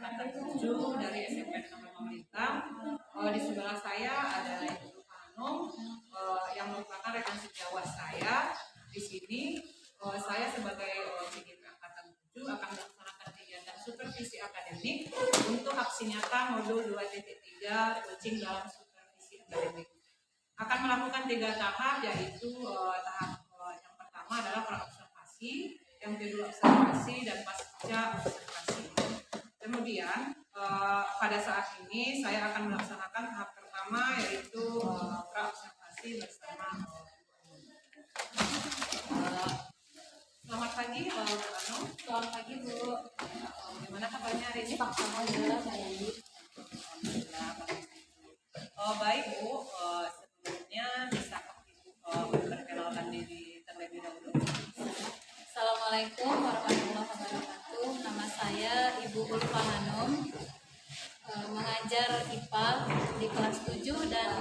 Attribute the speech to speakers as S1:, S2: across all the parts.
S1: angkatan 7 dari SMP Negeri Pemerintah. Di sebelah saya ada Ibu Hanum yang merupakan rekan sejawat saya. Di sini saya sebagai PGP angkatan 7 akan melaksanakan kegiatan supervisi akademik untuk aksi nyata modul 2.3 coaching dalam supervisi akademik. Akan melakukan 3 tahap, yaitu tahap yang pertama adalah praobservasi, yang kedua observasi, dan pasca observasi. Kemudian pada saat ini saya akan melaksanakan tahap pertama, yaitu praobservasi bersama. Selamat pagi, Bu Anu.
S2: Selamat pagi, Bu.
S1: Gimana kabarnya hari ini?
S2: Alhamdulillah baik.
S1: Baik, Bu. Sebelumnya bisa Ibu memperkenalkan diri terlebih dahulu.
S2: Assalamualaikum warahmatullahi wabarakatuh. Nama saya Ibu Ulfa Hanum, mengajar IPA di kelas 7 dan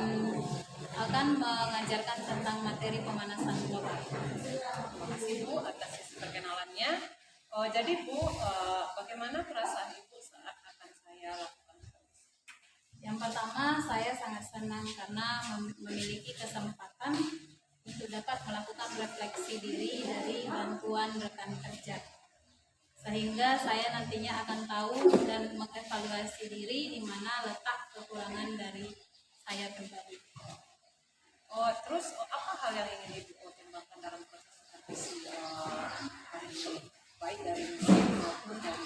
S2: akan mengajarkan tentang materi pemanasan global.
S1: Terima kasih, Bu, atas perkenalannya. Jadi, Bu, bagaimana perasaan Ibu saat akan saya lakukan?
S2: Yang pertama, saya sangat senang karena memiliki kesempatan untuk dapat melakukan refleksi diri dari bantuan rekan kerja, sehingga saya nantinya akan tahu dan mengevaluasi diri di mana letak kekurangan dari saya pribadi.
S1: Terus apa hal yang ingin Ibu pertimbangkan dalam proses supervisi hari ini, baik dari murid maupun dari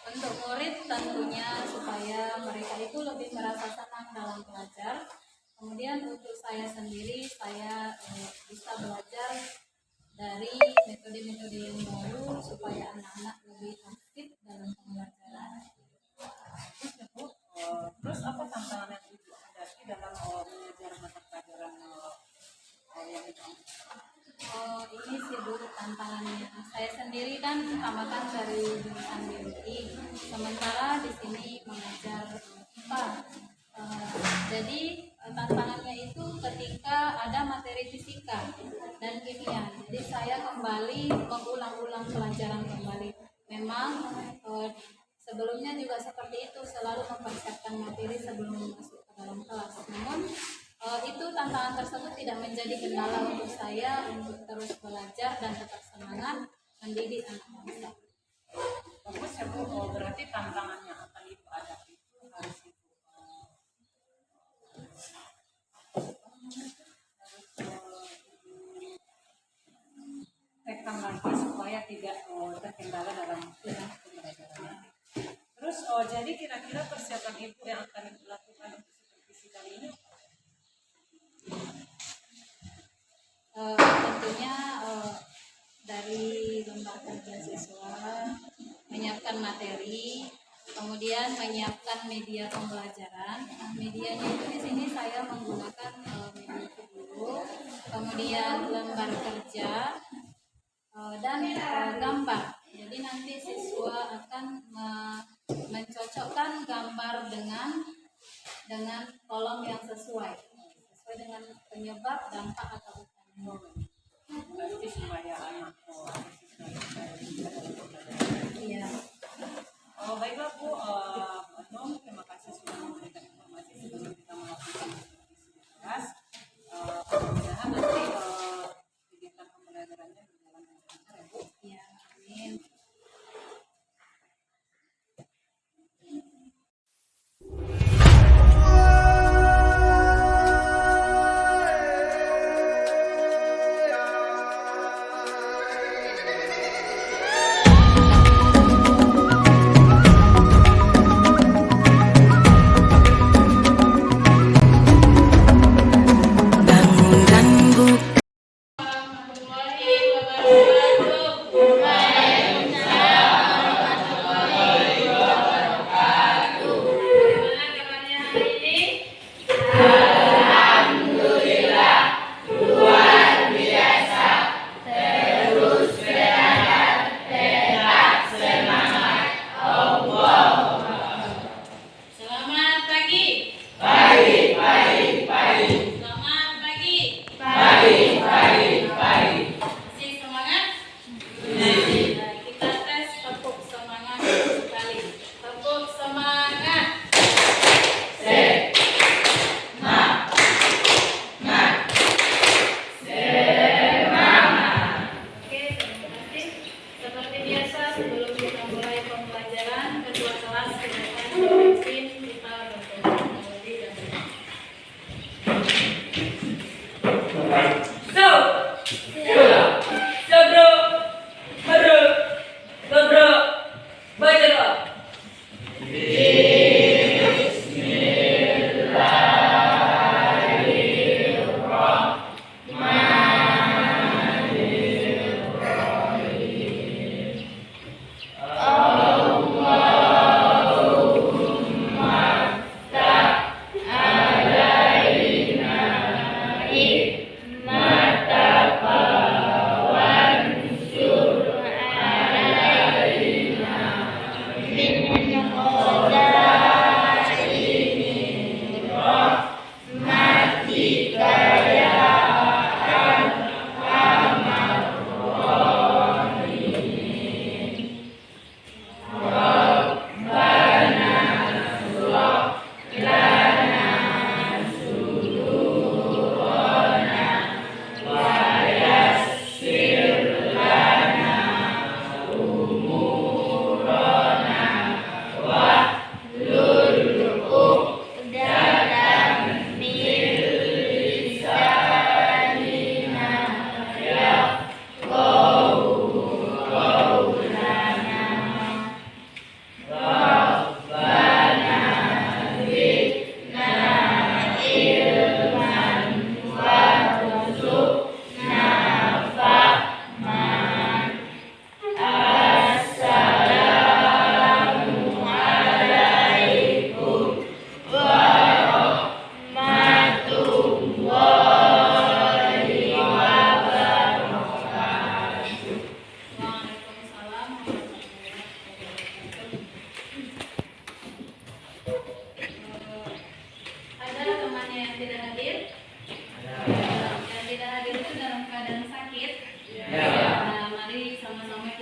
S2: Untuk murid tentunya supaya mereka itu lebih merasa senang dalam belajar. Kemudian untuk saya sendiri, saya bisa belajar dari metode-metode yang baru supaya anak-anak lebih aktif dalam pembelajaran.
S1: Terus apa tantangan yang Ibu hadapi dalam mengajar mata pelajaran yang itu?
S2: Ini sih Bu tantangannya. Saya sendiri kan utamakan dari jurusan biologi, sementara di sini mengajar IPA. Jadi tantangannya itu ketika ada materi fisika dan kimia. Jadi saya kembali mengulang-ulang pelajaran kembali. Memang sebelumnya juga seperti itu, selalu mempersiapkan materi sebelum masuk ke dalam kelas. Namun itu tantangan tersebut tidak menjadi kendala untuk saya untuk terus belajar dan tetap semangat mendidik anak bangsa.
S1: Bagus ya, Bu. Berarti tantangannya akan Ibu hadapi itu harus rekam lagi supaya tidak terkendala dalam pembelajaran. Terus jadi kira-kira persiapan Ibu yang akan Ibu lakukan untuk supervisi kali ini?
S2: Tentunya dari lembar kerja siswa menyiapkan materi, kemudian menyiapkan media pembelajaran. Medianya itu di sini saya menggunakan media video, kemudian lembar kerja dan gambar. Jadi nanti siswa akan mencocokkan gambar dengan kolom yang sesuai dengan penyebab, dampak atau utama.
S1: Pasti supaya anak
S2: Iya.
S1: Baiklah, Bu. Terima kasih sudah memberikan informasi sebelum kita melakukan kelas. Mudah-mudahan nanti kegiatan pembelajarannya berjalan dengan lancar, ya, Bu.
S2: Ya, amin.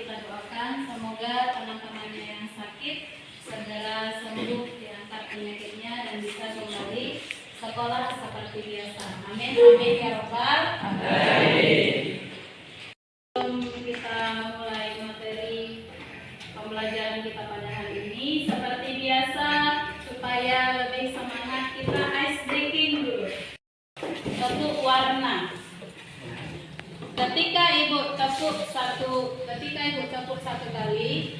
S2: kita doakan semoga teman-temannya yang sakit segera sembuh diangkat penyakitnya dan bisa kembali sekolah seperti biasa. Amin, amin ya robbal alamin. Sebelum kita mulai materi pembelajaran kita pada hari ini, seperti biasa supaya lebih semangat kita ice breaking dulu. Tepuk warna. Ketika ibu tepuk satu kali,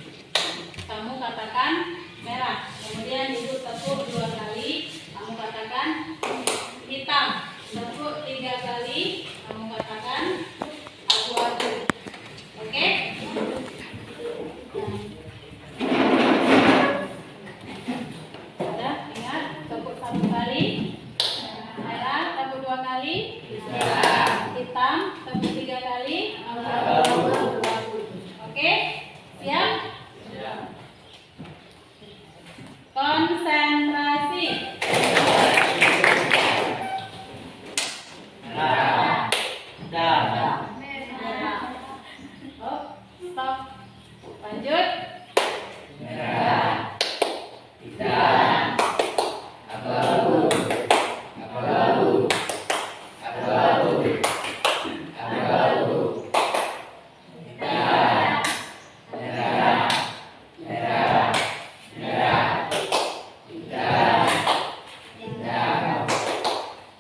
S2: kamu katakan merah. Kemudian ibu tepuk 2 kali, kamu katakan hitam. Tepuk 3 kali, kamu katakan abu-abu. Oke? Sudah ingat, tepuk 1 kali merah, tepuk 2 kali hitam, tepuk 3 kali abu-abu. Oke? Siap? Konsentrasi. Merah. Oh, stop. Lanjut. Merah. Hitam. Abu-abu. Abu-abu. Abu-abu. Abu-abu. Hitam. Merah. Merah. Merah. Hitam. Hitam.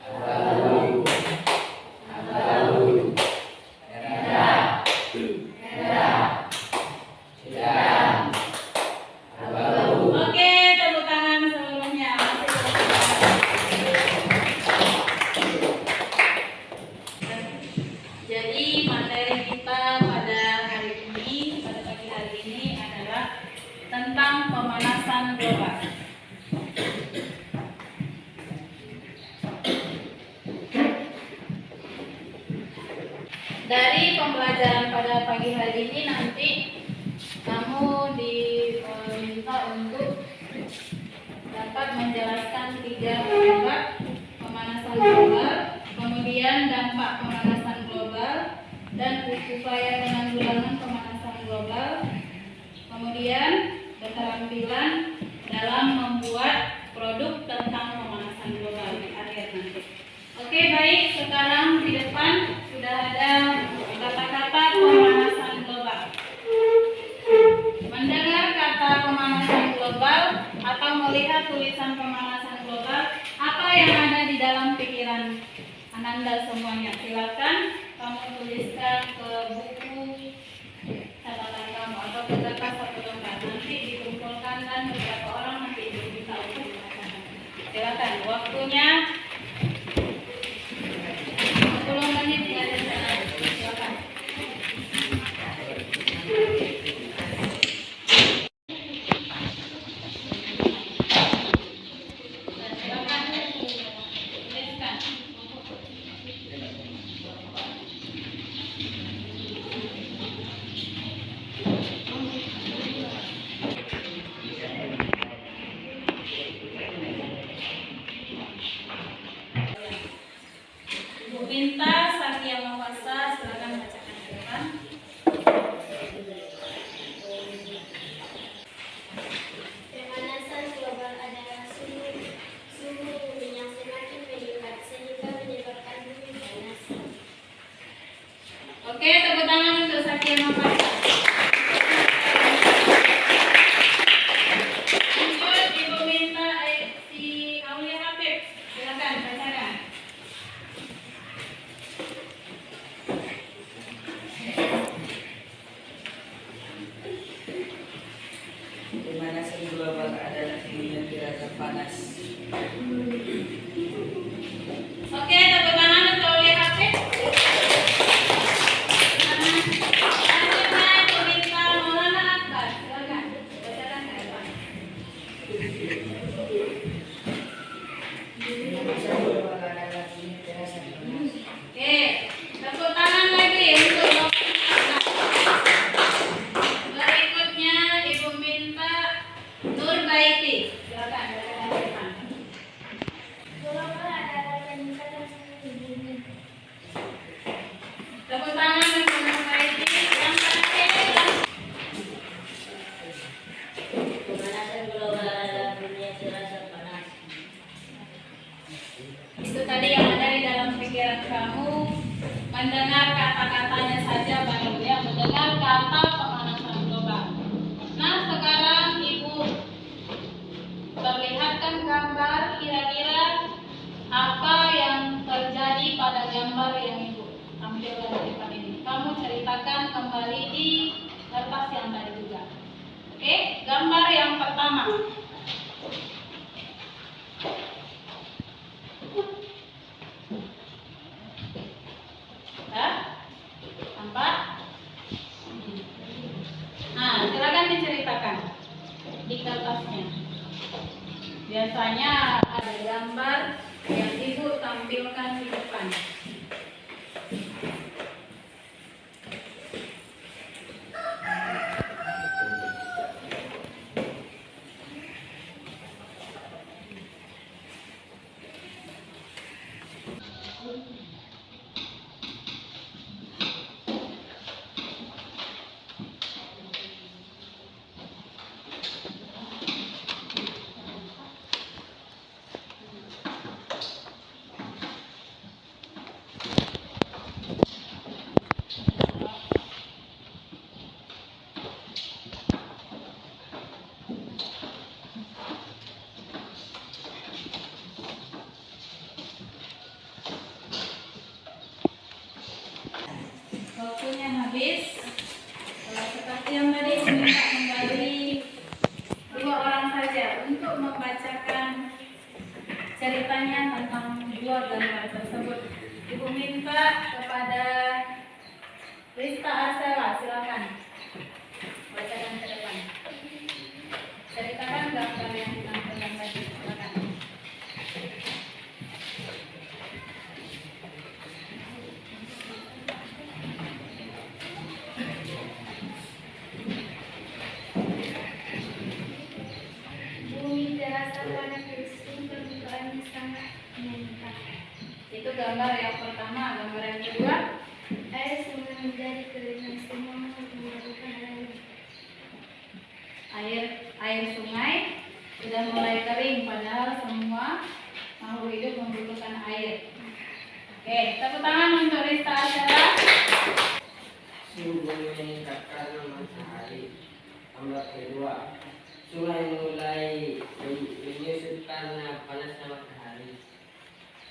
S2: Abu-abu. Abu-abu. Merah. Merah. Hitam. Abu-abu. Oke, tepuk tangan seluruhnya. Jadi materi kita pada hari ini, pada pagi hari ini adalah tentang pemanasan global. Dari pembelajaran pada pagi hari ini nanti kamu diminta untuk dapat menjelaskan 3 penyebab pemanasan global, kemudian dampak pemanasan global, dan upaya penanggulangan pemanasan global, kemudian keterampilan dalam membuat produk tentang pemanasan global di akhir nanti. Oke, baik, sekarang di depan sudah ada kata-kata pemanasan global. Mendengar kata pemanasan global atau melihat tulisan pemanasan global, apa yang ada di dalam pikiran Ananda semuanya? Silakan kamu tuliskan ke buku catatan kamu atau ke kertas atau lembar. Nanti dikumpulkan dan beberapa orang nanti ibu minta untuk dibacakan. Silakan, waktunya 10 menit ya. Silakan. Ibu minta Satya Mawasa silakan bacakan ke depan.
S3: Pemanasan global adalah suhu bumi yang semakin meningkat sehingga menyebabkan bumi panas.
S2: Oke, tepuk tangan untuk Satya Mawasa. Lanjut, ibu minta si Aulia Habib silakan bacakan.
S4: Pemanasan global adalah bumi yang dirasa panas.
S2: Oke, tepuk tangan untuk Aulia Habib. Selanjutnya ibu minta Maulana Akbar silakan bacakan ke depan.
S4: Pemanasan global adalah bumi yang dirasa panas.
S2: Oke, tepuk tangan lagi untuk Maulana Akbar. Berikutnya ibu minta Nur Baiti silakan bacakan ke depan.
S3: Global adalah peningkatan suhu
S2: Oke, gambar yang pertama. Nah, nampak? Nah, silakan diceritakan di kertasnya. Biasanya ada gambar yang ibu tampilkan di depan. Waktunya habis. Seperti yang tadi minta kembali 2 orang saja untuk membacakan ceritanya tentang 2 gambar tersebut. Ibu minta kepada Rista Arsela, silakan bacakan ke depan. Ceritakan gambar yang ditampilkan tadi, silakan.
S3: Bumi terasa panas tersebut, permukaannya sangat menyentuh.
S2: Itu gambar yang pertama. Gambar yang kedua,
S3: Air sungai menjadi kering, semua memerlukan
S2: air sungai sudah mulai kering, padahal semua makhluk hidup membutuhkan air. Oke, tepuk tangan untuk Rista Arsela.
S4: Sungguh meningkatkan matahari. Gambar kedua, sungai mulai menyusut karena panasnya matahari.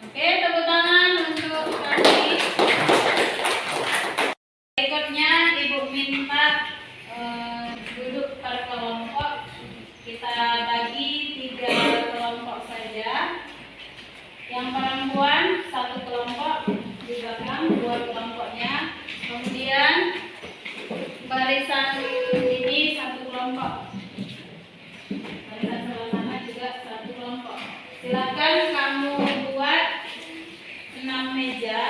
S2: Oke, tepuk tangan untuk kami. Berikutnya Ibu minta duduk per kelompok. Kita bagi 3 kelompok saja. Yang perempuan 1 kelompok di belakang, 2 kelompoknya. Kemudian barisan ini 1 kelompok. Barisan sebelah sana juga 1 kelompok. Silakan kamu buat 6 meja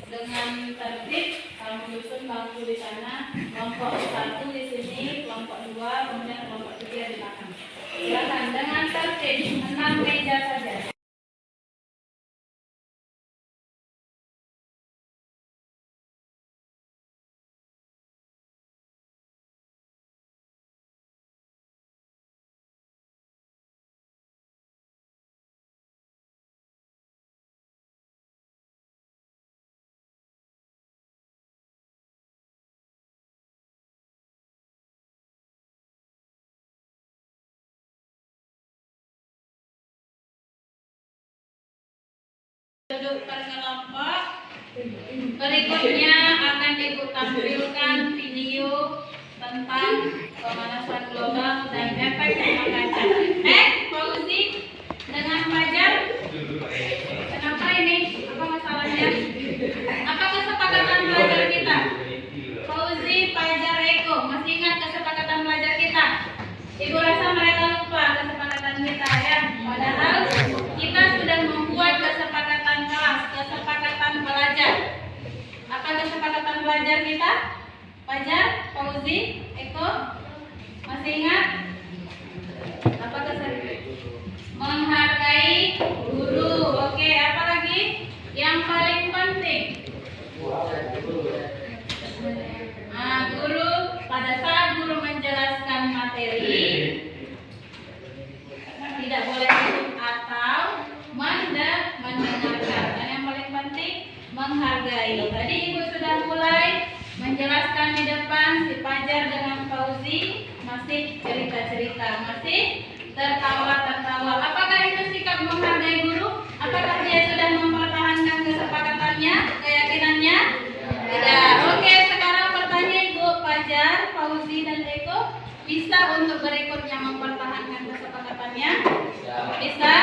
S2: dengan tertib. Kamu susun bangku di sana. Kelompok 1 di sini, kelompok 2, kemudian kelompok 3 di belakang. Silakan dengan tertib 6 meja saja. Duduk per kelompok. Berikutnya akan Ibu tampilkan video tentang pemanasan global dan efek rumah kaca. Fauzi dengan Fajar. Kenapa ini? Apa masalahnya? Apa kesepakatan belajar kita? Fauzi, Fajar, Eko, masih ingat kesepakatan belajar kita? Ibu rasa mereka lupa kesepakatan kita ya. Padahal kita sudah membuat kesepakatan kelas, kesepakatan belajar. Apa kesepakatan belajar kita? Fajar, Fauzi, Eko, masih ingat? Apa kesepakatan? Menghargai guru. Oke, apa lagi? Yang paling penting. Guru pada saat guru menjelaskan materi tidak boleh duduk atau mendengarkan. Dan yang paling penting menghargai. Tadi Ibu sudah mulai menjelaskan di depan, si Fajar dengan Fauzi masih cerita-cerita, masih tertawa-tertawa. Apakah itu sikap menghargai guru? Apakah dia sudah mempertahankan kesepakatannya, keyakinannya? Tidak. Oke, sekarang pertanyaan Ibu, Fajar, Fauzi, dan Eko, bisa untuk berikutnya mempertahankan kesepakatannya? Bisa?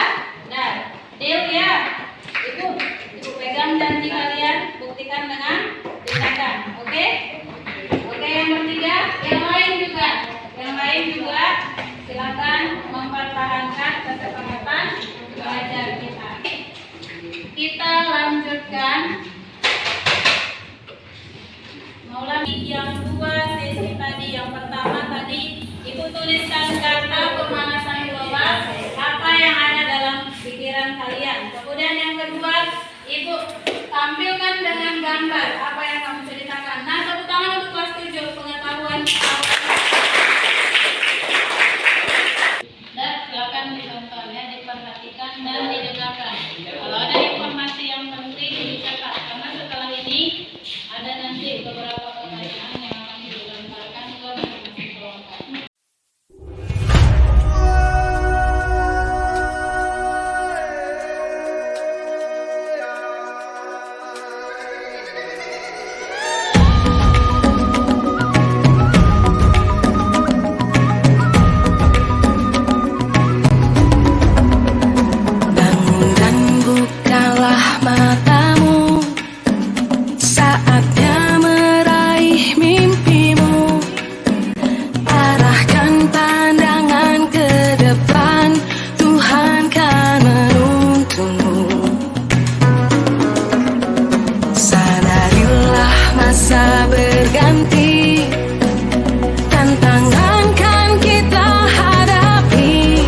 S2: Dan deal ya. Ibu pegang janji kalian, buktikan dengan tindakan. Oke? Oke, yang bertiga, yang lain juga silakan mempertahankan kesepakatan belajar kita. Kita lanjutkan. Ulangi yang dua sesi tadi. Yang pertama tadi Ibu tuliskan kata pemanasan global apa yang ada dalam pikiran kalian. Kemudian yang kedua Ibu tampilkan dengan gambar apa yang kamu ceritakan. Nah, tepuk tangan untuk kelas 7 pengetahuan. Dan silakan ditonton ya, diperhatikan dan didengarkan. Kalau ada informasi yang penting dicatat karena setelah ini ada nanti beberapa pertanyaan yang akan dilemparkan ke masing-masing kelompok.
S5: Bangun dan bukalah matamu, saatnya meraih mimpimu. Arahkan pandangan ke depan, Tuhan kan menuntunmu. Sadarilah masa berganti, tantangan kan kita hadapi.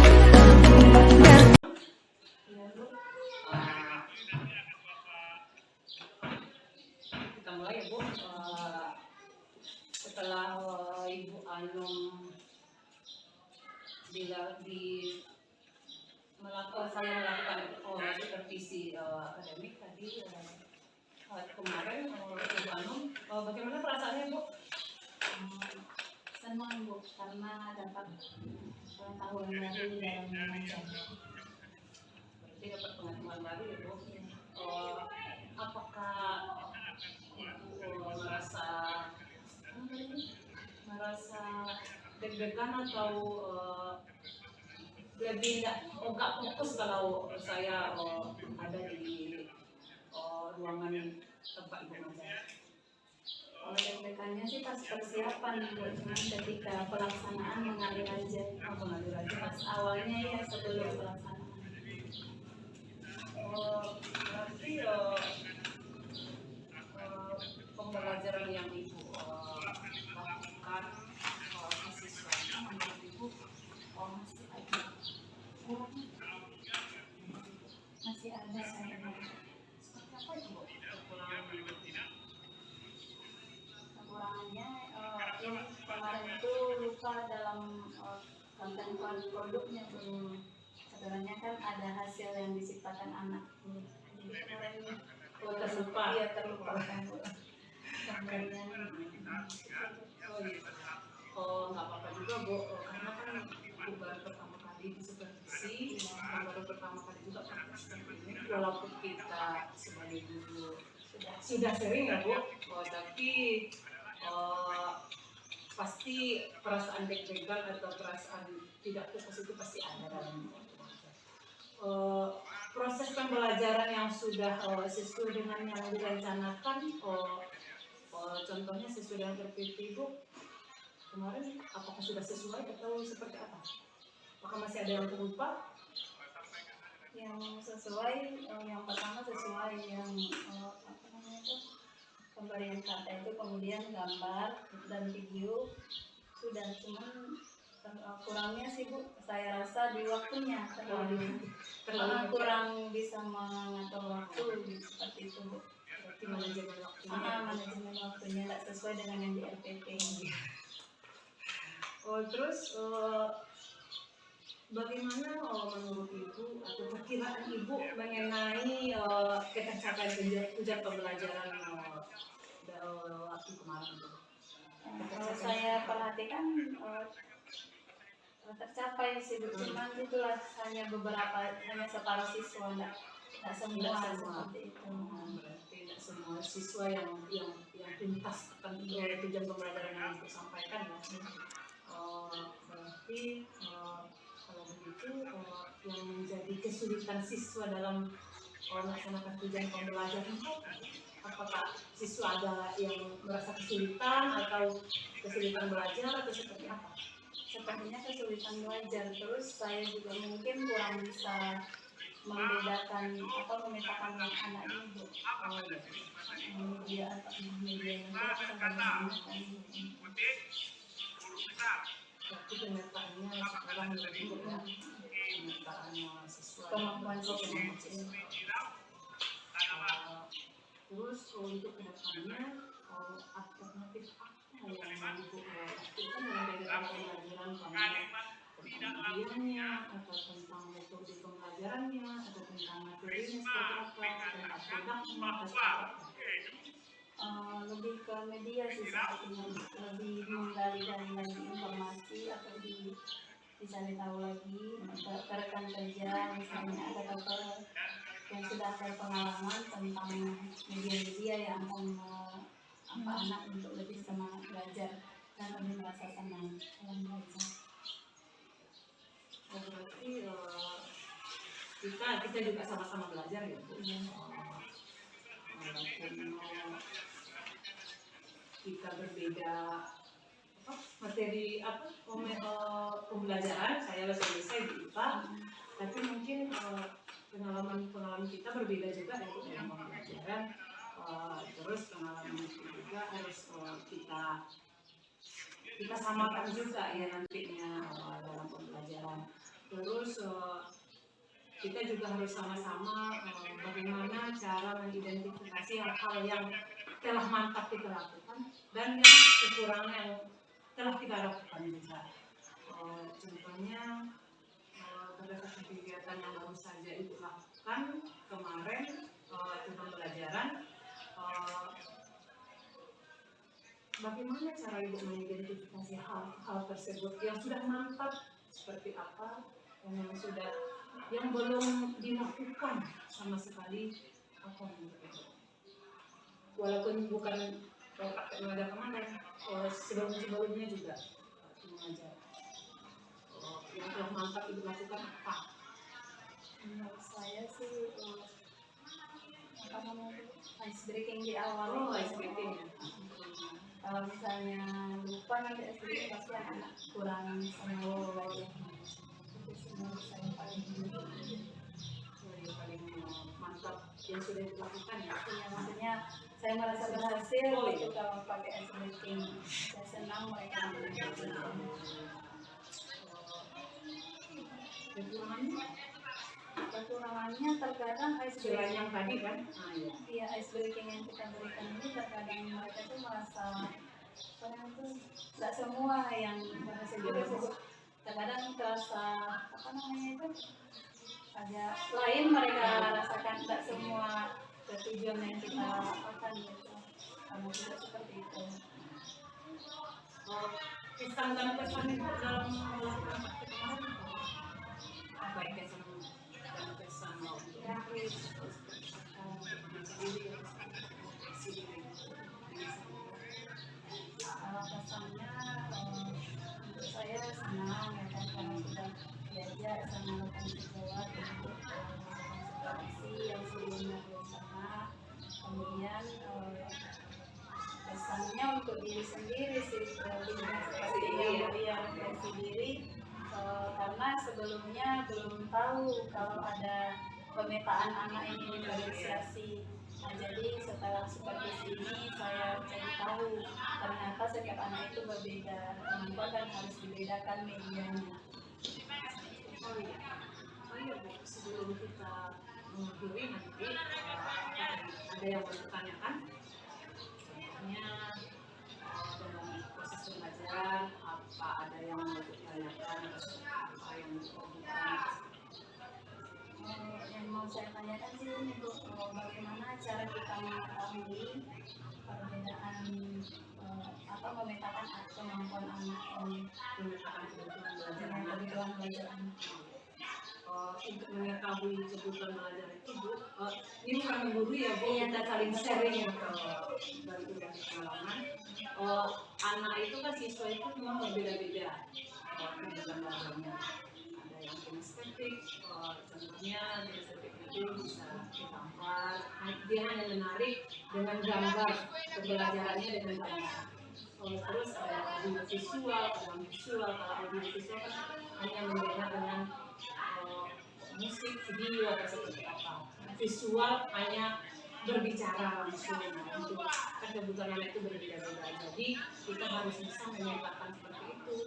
S1: Kita mulai ya Bu. Setelah Ibu Anum saya melakukan supervisi akademik tadi kemarin Ibu Anum, bagaimana perasaannya Bu?
S2: Senang Bu karena dapat pengetahuan baru di dalam mengajar.
S1: Berarti dapat pengetahuan baru ya Bu. Apakah Ibu merasa deg-degan atau lebih nggak fokus kalau saya ada di ruangan tempat Ibu mengajar?
S2: Kalau deg-degannya sih pas persiapan Bu, cuman ketika pelaksanaan mengalir aja.
S1: Mengalir aja.
S2: Pas awalnya ya sebelum pelaksanaan.
S1: Berarti pembelajaran yang Ibu lakukan mahasiswanya menurut Ibu masih ada kurangnya?
S2: Masih ada saya.
S1: Seperti apa Ibu kekurangan?
S2: Kekurangannya ini kemarin itu lupa dalam konten produknya Bu. Sebenarnya kan ada hasil yang diciptakan anak. Jadi kemarin
S1: Terlupa.
S2: Iya terlupakan Bu. Gambarnya.
S1: Nggak apa-apa juga Bu, karena kan Ibu baru pertama kali di supervisi, dan baru pertama kali juga praktek seperti ini. Walaupun kita sebagai guru sudah sering ya Bu, tapi pasti perasaan deg-degan atau perasaan tidak fokus itu pasti ada dalam proses pembelajaran yang sudah sesuai dengan yang direncanakan. Contohnya sesuai dengan RPP Ibu kemarin, apakah sudah sesuai atau seperti apa? Apakah masih ada yang terlupa?
S2: Yang sesuai, yang pertama sesuai yang apa namanya itu pemberian kata itu, kemudian gambar dan video sudah, cuman kurangnya sih Bu, saya rasa di waktunya terlalu kurang bisa mengatur waktu seperti itu Bu.
S1: Berarti manajemen waktunya.
S2: Manajemen waktunya tidak sesuai dengan yang di RPP.
S1: Terus bagaimana menurut Ibu atau perkiraan Ibu mengenai ketercapaian pembelajaran waktu kemarin Bu?
S2: Kalau saya perhatikan tercapai sih Bu, cuman itulah hanya separuh siswa, tidak semua seperti itu.
S1: Berarti tidak semua siswa yang tuntas akan tujuan pembelajaran yang Ibu sampaikan ya.
S6: berarti kalau begitu yang menjadi kesulitan siswa dalam melaksanakan tujuan pembelajaran itu apakah siswa ada yang merasa kesulitan atau kesulitan belajar atau seperti apa?
S2: Sepertinya kesulitan belajar, terus saya juga mungkin kurang bisa membedakan atau memetakan yang anak ini media atau media yang kurang sama
S6: Berarti penyertaannya sekarang lebih ya, penyertaan siswa
S2: kemampuan siswa.
S6: Terus untuk kedepannya alternatif apa yang mau Ibu lakukan dalam kegiatan pembelajaran tentang medianya atau tentang metode pembelajarannya atau tentang materinya seperti apa, tentang produknya atau seperti apa?
S2: Lebih ke media sih sepertinya, lebih menggali lagi informasi atau dicari tahu lagi ke rekan kerja misalnya ada dokter yang sudah berpengalaman tentang media-media yang akan anak untuk lebih semangat belajar dan lebih merasa senang dalam belajar.
S6: Berarti kita juga sama-sama belajar ya Bu. Walaupun kita berbeda materi pembelajaran, saya bahasa Indonesia di IPA, tapi mungkin pengalaman kita berbeda juga ya dalam pembelajaran. Terus pengalaman itu juga harus kita samakan juga ya nantinya dalam pembelajaran. Terus kita juga harus sama-sama bagaimana cara mengidentifikasi hal-hal yang telah mantap kita lakukan dan yang kekurangan yang telah kita lakukan juga. Contohnya berdasarkan kegiatan yang baru saja Ibu lakukan kemarin tentang pembelajaran, bagaimana cara Ibu mengidentifikasi hal tersebut yang sudah mantap seperti apa, yang belum dilakukan sama sekali apa walaupun bukan pakai ada kemarin, sebelumnya juga mengajar yang telah mantap Ibu lakukan apa?
S2: Menurut saya sih apa namanya ice breaking di awal.
S6: Ice breaking ya.
S2: Kalau misalnya lupa nanti ice breaking pasti anak kurang semangat belajar. Itu sih menurut saya paling
S6: mantap yang sudah dilakukan ya.
S2: Maksudnya saya merasa berhasil waktu kalau pakai ice breaking. Saya senang mereka belajar. Kekurangannya terkadang ice breaking
S6: yang tadi kan?
S2: Iya, ice breaking yang kita berikan ini terkadang mereka tuh merasa nggak semua yang berhasil juga sih. Terkadang terasa apa namanya itu ada lain mereka rasakan, nggak semua tujuan yang kita lakukan gitu. Karena tidak seperti itu.
S6: Kesan dan pesan itu dalam melakukan praktek kemarin apa ya kesan dan pesan
S2: Kalau pesannya untuk saya senang ya kan karena sudah belajar sama rekan sejawat untuk supervisi yang sebelumnya belum pernah. Kemudian pesannya untuk diri sendiri sih seperti yang refleksi diri karena sebelumnya belum tahu kalau ada pemetaan anak ini diferensiasi. Nah, jadi setelah seperti ini saya cari tahu ternyata setiap anak itu berbeda kemampuan dan harus dibedakan medianya.
S6: Sebelum kita mengakhiri nanti ada yang mau ditanyakan? Contohnya dalam proses pembelajaran apa ada yang mau ditanyakan atau apa yang ditanyakan?
S2: Yang mau saya tanyakan sih ini Bu, bagaimana cara kita mengetahui perbedaan atau memetakan kemampuan anak
S6: Memetakan
S2: kebutuhan belajar anak.
S6: Untuk mengetahui kebutuhan belajar itu Bu, ini bukan menggurui ya Bu, kita saling sharing ya dari pengalaman. Anak itu kan siswa itu memang berbeda-beda kebutuhan menarik dengan gambar, pembelajarannya dengan gambar. Terus ada audio visual, kalau audio visual kan hanya mendengar dengan musik, video atau seperti apa. Visual hanya berbicara langsung. Nah, itu kan kebutuhan anak itu berbeda-beda. Jadi kita harus bisa menyebabkan seperti itu.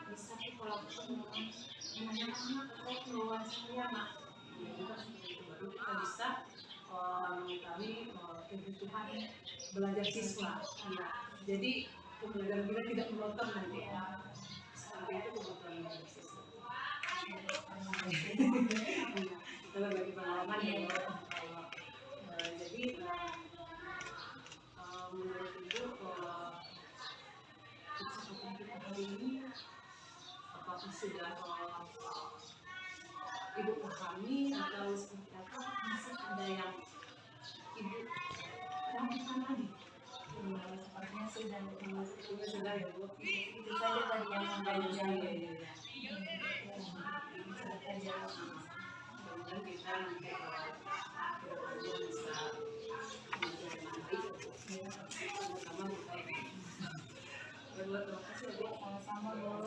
S6: Bisa kalau anak-anak keluar saya nak, ya kita seperti itu baru kita bisa mengetahui kebutuhan belajar siswa. Ya. Jadi pembelajaran kita tidak monoton nanti ya. Seperti itu kebutuhan belajar siswa. Kalau bagi pengalaman ya. Jadi menurut Ibu kesempatan kita hari ini apakah sudah Ibu pahami atau seperti apa? Masih ada yang Ibu lakukan lagi?
S4: Sepertinya sudah ya Bu.
S6: Itu saja tadi yang membanjang ya. Dan kita nanti bisa sama-sama kita. Terima kasih Bu.
S4: Sama-sama Bu.